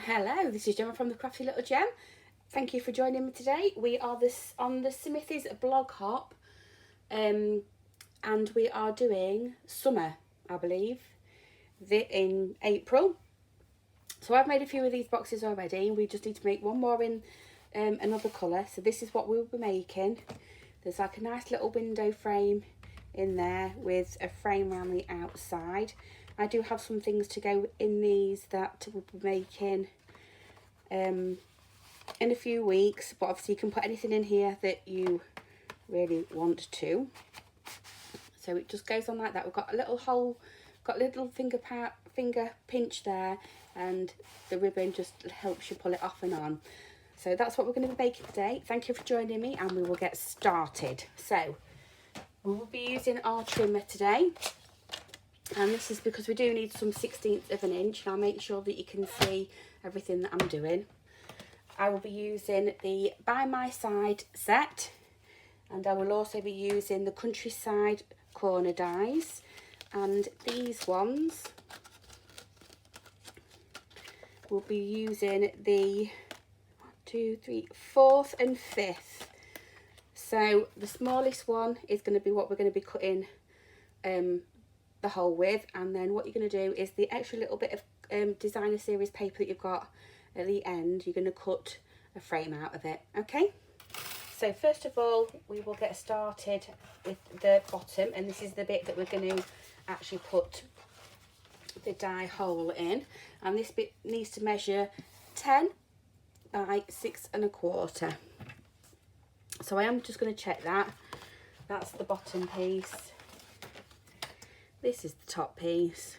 Hello, this is Gemma from the Crafty Little Gem. Thank you for joining me today. We are on the Smithy's blog hop, and we are doing summer, I believe, in April. So I've made a few of these boxes already. We just need to make one more in another colour. So this is what we'll be making. There's like a nice little window frame in there with a frame around the outside. I do have some things to go in these that we'll be making in a few weeks, but obviously you can put anything in here that you really want to. So it just goes on like that. We've got a little hole, got a little finger pinch there, and the ribbon just helps you pull it off and on. So that's what we're going to be making today. Thank you for joining me, and we will get started. So we will be using our trimmer today. And this is because we do need some 1/16 of an inch, and I'll make sure that you can see everything that I'm doing. I will be using the By My Side set, and I will also be using the Countryside corner dies, and these ones will be using the 4th and 5th. So the smallest one is going to be what we're going to be cutting the hole with, and then what you're going to do is the extra little bit of designer series paper that you've got at the end, you're going to cut a frame out of it. Okay, so first of all we will get started with the bottom, and this is the bit that we're going to actually put the die hole in, and this bit needs to measure 10 by 6 1/4. So I am just going to check that. That's the bottom piece. This is the top piece.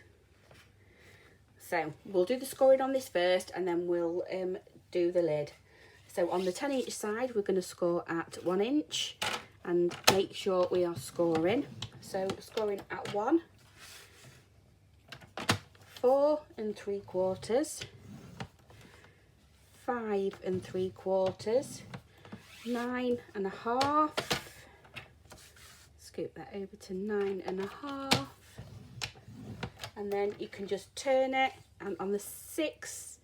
So we'll do the scoring on this first, and then we'll do the lid. So on the 10 each side, we're going to score at 1 inch, and make sure we are scoring. So scoring at 1, 4 3/4, 5 3/4, 9 1/2. Scoop that over to 9 1/2. And then you can just turn it, and on the 6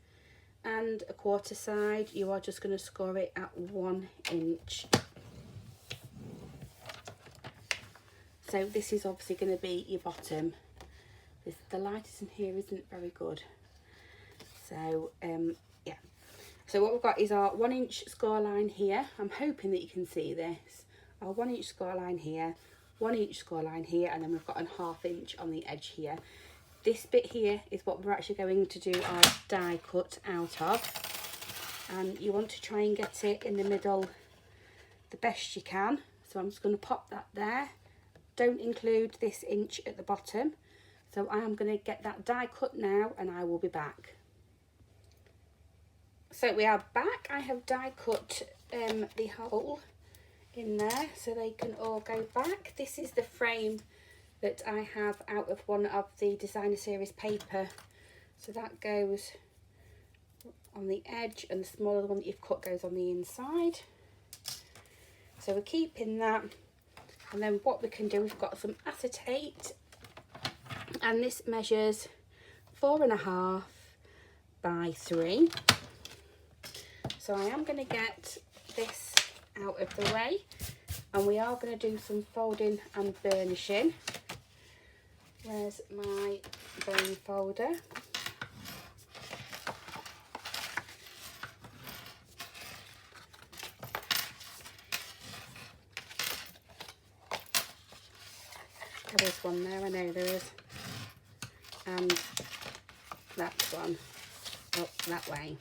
1/4 side you are just going to score it at 1 inch. So this is obviously going to be your bottom. The light in here isn't very good. So yeah, so what we've got is our 1 inch score line here. I'm hoping that you can see this. Our 1 inch score line here, 1 inch score line here, and then we've got a 1/2 inch on the edge here. This bit here is what we're actually going to do our die cut out of, and you want to try and get it in the middle the best you can. So I'm just going to pop that there. Don't include this inch at the bottom. So I am going to get that die cut now, and I will be back. So we are back. I have die cut the hole in there so they can all go back. This is the frame that I have out of one of the designer series paper, so that goes on the edge, and the smaller one that you've cut goes on the inside. So we're keeping that, and then what we can do, we've got some acetate, and this measures 4 1/2 by 3. So I am going to get this out of the way, and we are going to do some folding and burnishing. Where's my bone folder? There is one there, I know there is. And that's one up that way.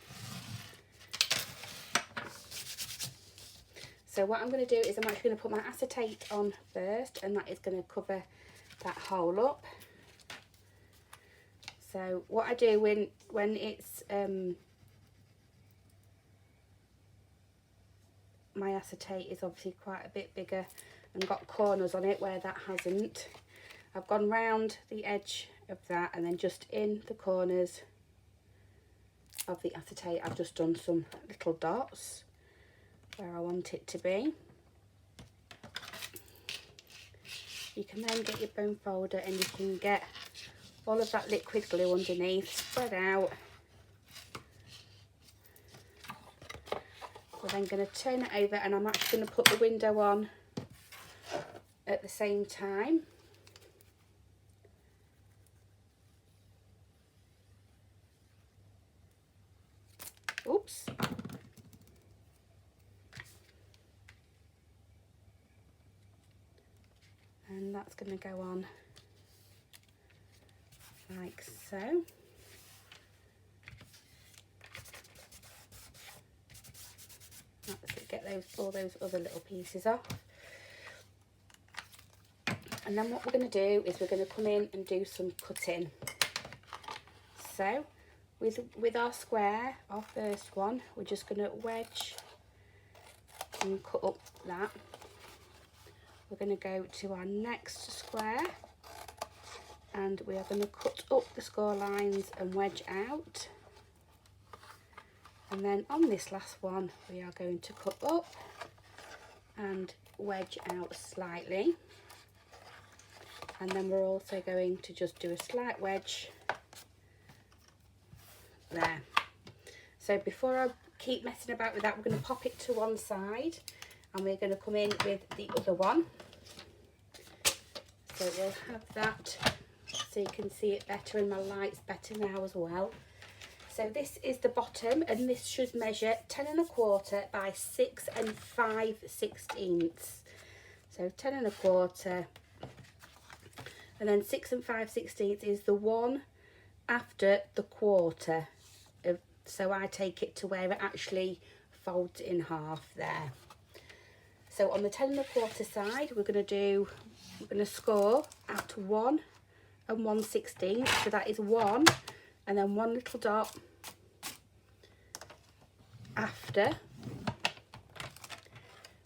So what I'm going to do is I'm actually going to put my acetate on first, and that is going to cover that hole up. So what I do when it's my acetate is obviously quite a bit bigger and got corners on it where that hasn't, I've gone round the edge of that, and then just in the corners of the acetate I've just done some little dots where I want it to be. You can then get your bone folder, and you can get all of that liquid glue underneath, spread out, We're then going to turn it over, and I'm actually going to put the window on at the same time. Oops. And that's going to go on like so. That's it, get all those other little pieces off. And then what we're going to do is we're going to come in and do some cutting. So with our square, our first one, we're just going to wedge and cut up that. We're going to go to our next square, and we are going to cut up the score lines and wedge out. And then on this last one, we are going to cut up and wedge out slightly. And then we're also going to just do a slight wedge there. So before I keep messing about with that, we're going to pop it to one side, and we're going to come in with the other one. So we'll have that so you can see it better, and my light's better now as well. So this is the bottom, and this should measure 10 1/4 by 6 5/16. So 10 1/4, and then 6 5/16 is the one after the quarter. So I take it to where it actually folds in half there. So on the 10 1/4 side, we're going to score at 1 1/16. So that is 1, and then one little dot after.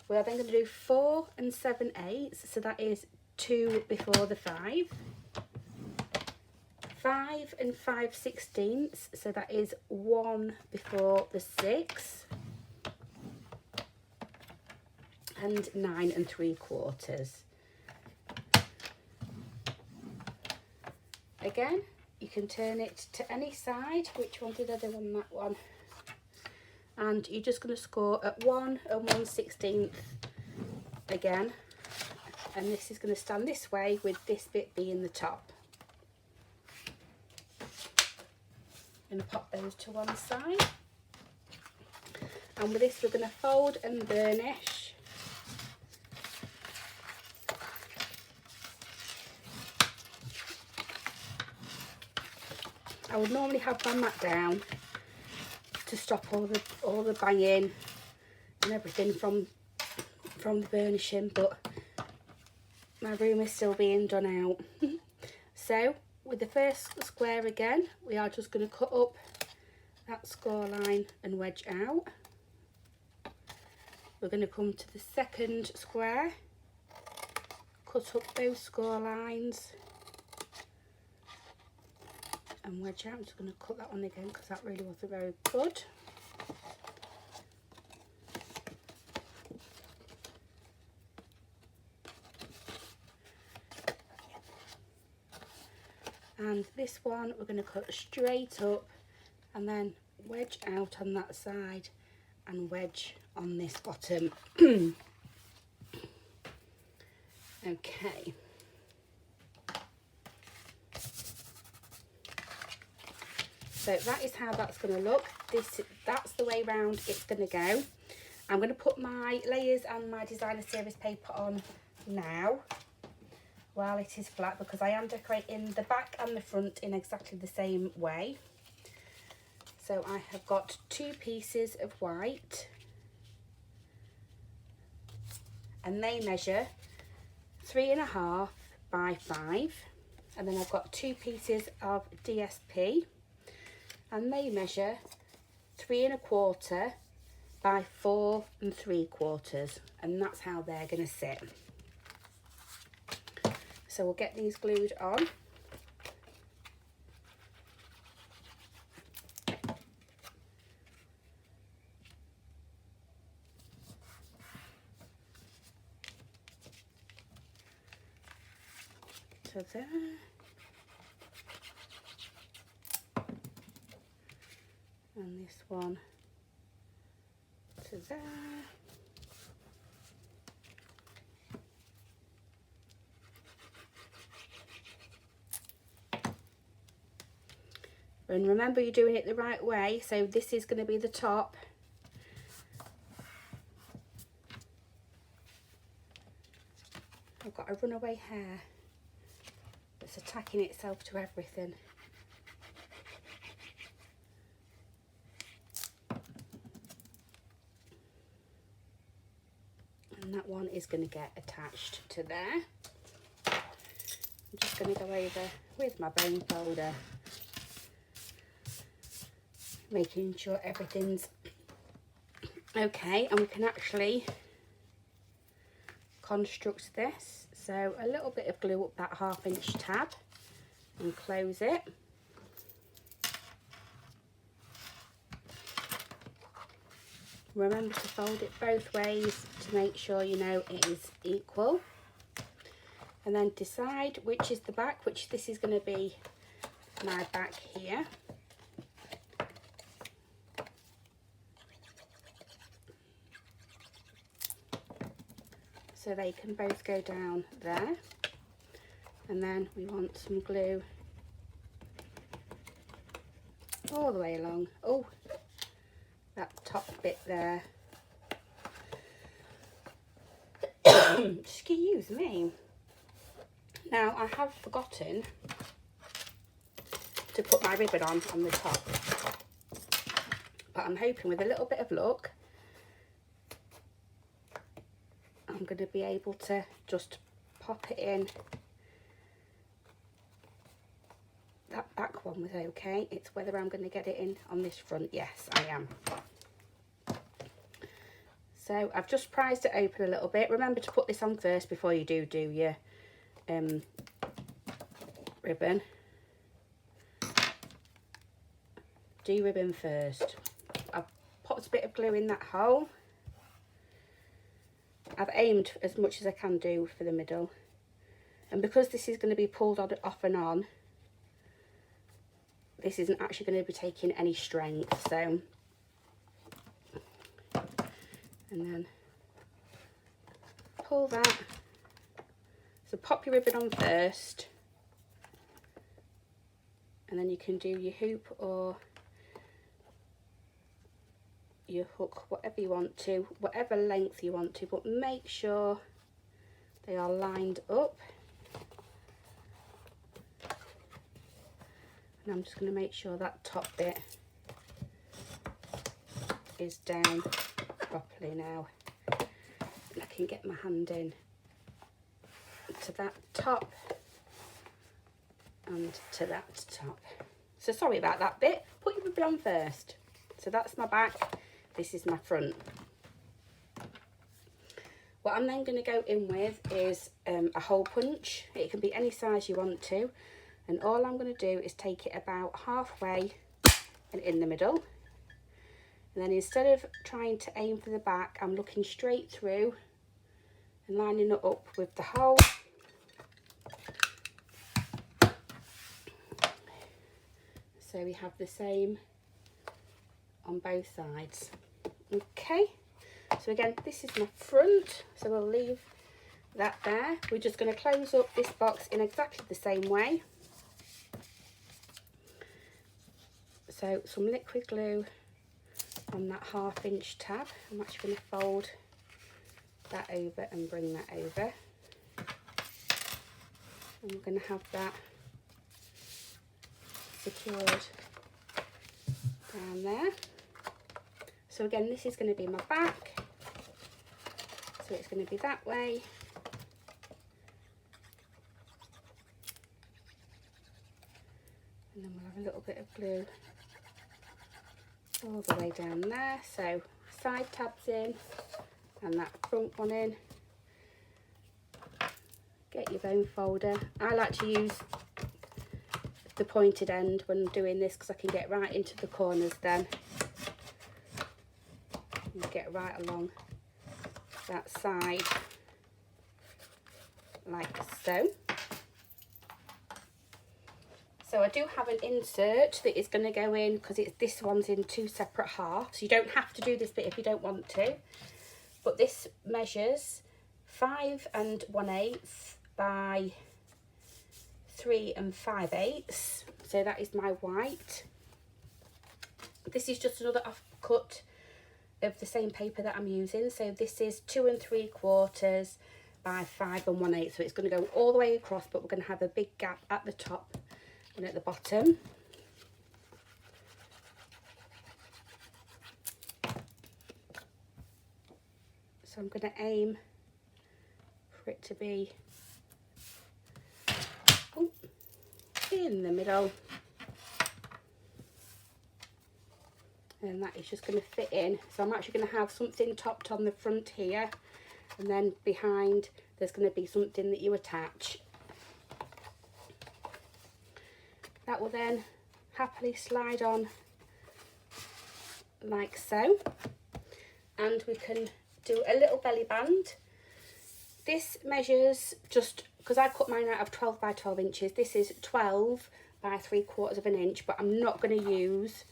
We are then going to do 4 7/8. So that is 2 before the 5. 5 5/16, so that is 1 before the 6, and 9 3/4. Again, you can turn it to any side. Which one did I do on that one? And you're just going to score at 1 1/16 again, and this is going to stand this way with this bit being the top. Going to pop those to one side, and with this we're going to fold and burnish. I would normally have my mat down to stop all the banging and everything from the burnishing, but my room is still being done out. So with the first square again, we are just going to cut up that score line and wedge out. We're going to come to the second square, cut up those score lines and wedge out. I'm just going to cut that one again because that really wasn't very good. And this one we're going to cut straight up and then wedge out on that side and wedge on this bottom. Okay. So that is how that's going to look. That's the way round it's going to go. I'm going to put my layers and my designer series paper on now while it is flat, because I am decorating the back and the front in exactly the same way. So I have got 2 pieces of white, and they measure 3.5 by 5, and then I've got 2 pieces of DSP, and they measure 3.25 by 4 3/4, and that's how they're going to sit. So we'll get these glued on. To there. And this one to to there. And remember, you're doing it the right way, so this is going to be the top. I've got a runaway hair that's attacking itself to everything. And that one is going to get attached to there. I'm just going to go over with my bone folder, making sure everything's okay, and we can actually construct this. So a little bit of glue up that 1/2 inch tab and close it. Remember to fold it both ways to make sure you know it is equal, and then decide which is the back, which this is going to be my back here. So they can both go down there, and then we want some glue all the way along. Oh, that top bit there. Excuse me. Now I have forgotten to put my ribbon on the top, but I'm hoping with a little bit of luck I'm going to be able to just pop it in. That back one was okay. It's whether I'm going to get it in on this front. Yes, I am. So I've just prized it open a little bit. Remember to put this on first before you do your ribbon. Do your ribbon first. I've popped a bit of glue in that hole. I've aimed as much as I can do for the middle, and because this is going to be pulled on, off and on, this isn't actually going to be taking any strength. So, and then pull that. So pop your ribbon on first, and then you can do your hoop or your hook, whatever you want to, whatever length you want to, but make sure they are lined up. And I'm just going to make sure that top bit is down properly now. And I can get my hand in to that top and to that top. So sorry about that bit. Put your ribbon on first. So that's my back. This is my front. What I'm then going to go in with is a hole punch. It can be any size you want to. And all I'm going to do is take it about halfway and in the middle. And then instead of trying to aim for the back, I'm looking straight through and lining it up with the hole. So we have the same on both sides. Okay, so again, this is my front, so we'll leave that there. We're just going to close up this box in exactly the same way. So some liquid glue on that 1/2 inch tab. I'm actually going to fold that over and bring that over, and we're going to have that secured down there. So again, this is going to be my back, so it's going to be that way. And then we'll have a little bit of glue all the way down there. So side tabs in and that front one in. Get your bone folder. I like to use the pointed end when doing this because I can get right into the corners then. And get right along that side like so. So I do have an insert that is going to go in, because this one's in 2 separate halves. You don't have to do this bit if you don't want to. But this measures 5 1/8 by 3 5/8. So that is my white. This is just another offcut of the same paper that I'm using. So this is 2 3/4 by 5 1/8. So it's going to go all the way across, but we're going to have a big gap at the top and at the bottom. So I'm going to aim for it to be in the middle. And that is just going to fit in. So I'm actually going to have something topped on the front here, and then behind there's going to be something that you attach. That will then happily slide on like so, and we can do a little belly band. This measures, just because I cut mine out of 12 by 12 inches, this is 12 by 3/4 of an inch, but I'm not going to use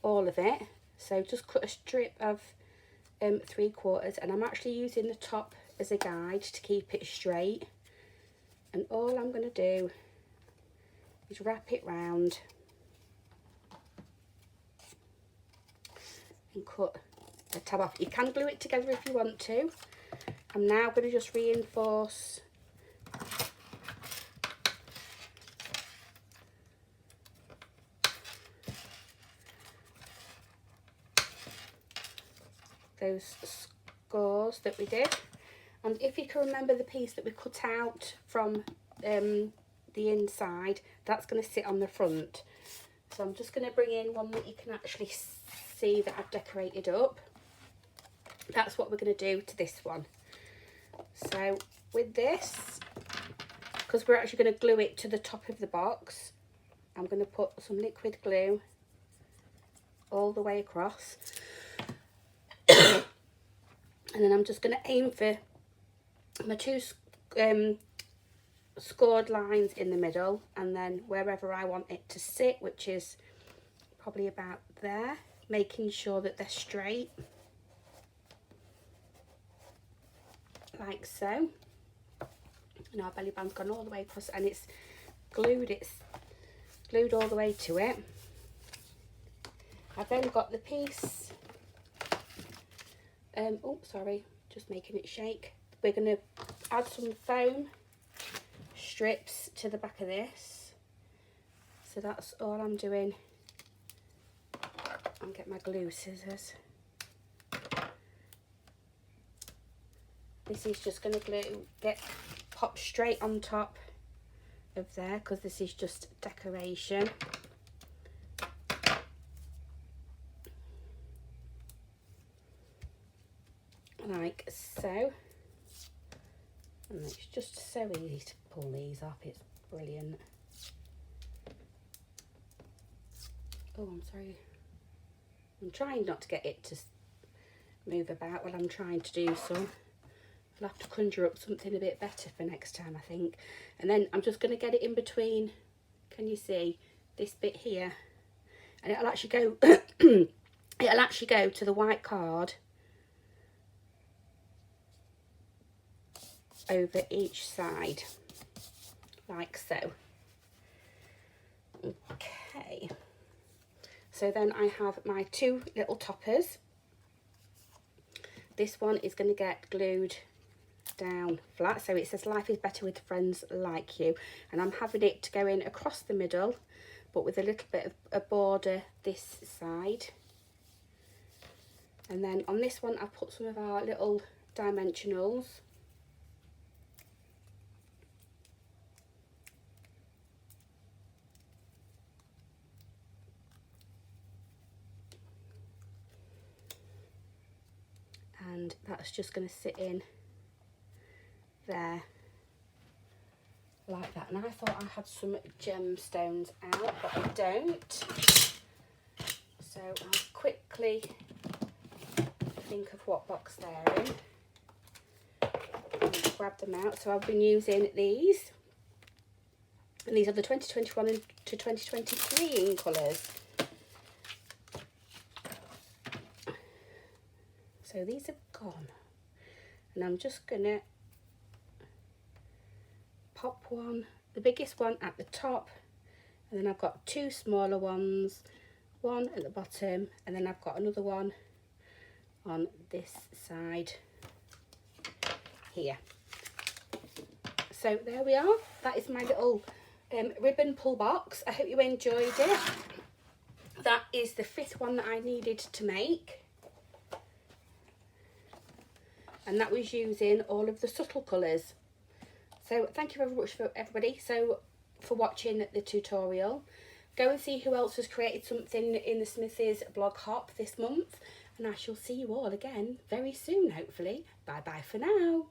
all of it. So just cut a strip of 3/4, and I'm actually using the top as a guide to keep it straight. And all I'm going to do is wrap it round and cut the tab off. You can glue it together if you want to. I'm now going to just reinforce those scores that we did. And if you can remember the piece that we cut out from the inside, that's going to sit on the front. So I'm just going to bring in one that you can actually see that I've decorated up. That's what we're going to do to this one. So with this, because we're actually going to glue it to the top of the box, I'm going to put some liquid glue all the way across. And then I'm just going to aim for my 2 scored lines in the middle, and then wherever I want it to sit, which is probably about there, making sure that they're straight, like so. And our belly band's gone all the way across, and it's glued all the way to it. I've then got the piece, oh sorry, just making it shake. We're going to add some foam strips to the back of this. So that's all I'm doing. I'll get my glue scissors. This is just going to get popped straight on top of there, because this is just decoration. Like so. And it's just so easy to pull these up, it's brilliant. Oh, I'm sorry. I'm trying not to get it to move about while I'm trying to do some. I'll have to conjure up something a bit better for next time, I think. And then I'm just going to get it in between, can you see, this bit here. And it'll actually go, it'll actually go to the white card over each side, like so. Okay, so then I have my 2 little toppers. This one is going to get glued down flat, so it says life is better with friends like you, and I'm having it to go in across the middle, but with a little bit of a border this side. And then on this one I've put some of our little dimensionals. And that's just going to sit in there like that. And I thought I had some gemstones out, but I don't. So I'll quickly think of what box they're in and grab them out. So I've been using these. And these are the 2021 to 2023 in colours. So these have gone. And I'm just going to pop one, the biggest one at the top. And then I've got two smaller ones, one at the bottom, and then I've got another one on this side here. So there we are. That is my little ribbon pull box. I hope you enjoyed it. That is the 5th one that I needed to make. And that was using all of the subtle colours. So thank you very much for everybody for watching the tutorial. Go and see who else has created something in the Smithy's blog hop this month. And I shall see you all again very soon, hopefully. Bye bye for now.